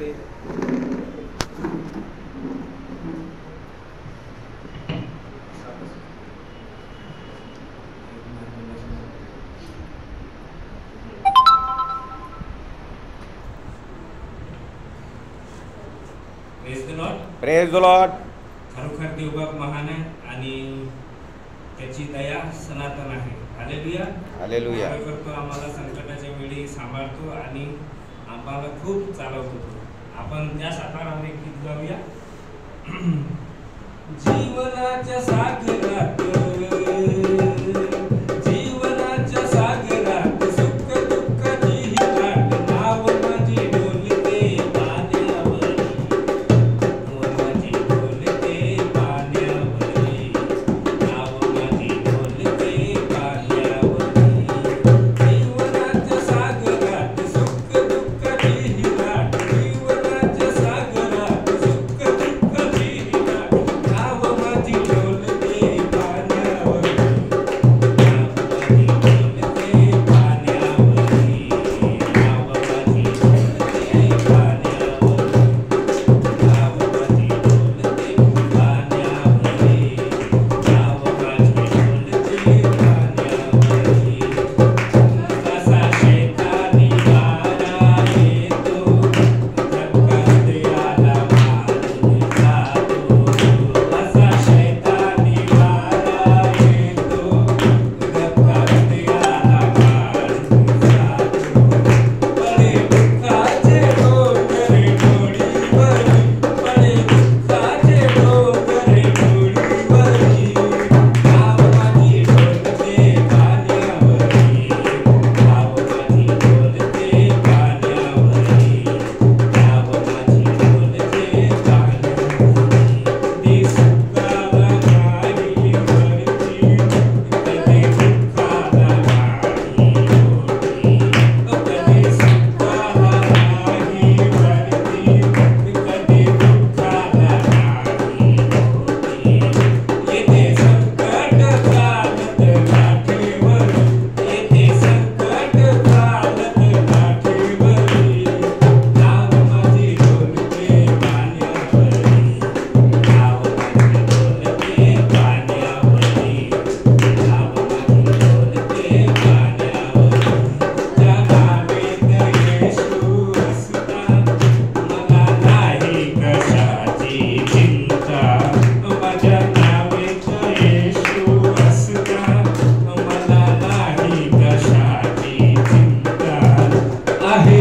इकडे praise the Lord. खरोखर देवबाप महान आहे आणि त्याची दया सनातन आहे। Hallelujah hallelujah. खरोखर तो आम्हाला संकटाच्या वेळी सांभाळतो आणि आम्हाला खूप चालवतो। आपण त्या साताराने गीत गाऊया। जीवनाच्या सागरात सुख दुःखाची लाट नाव माझी डोलते पाण्यावर आहे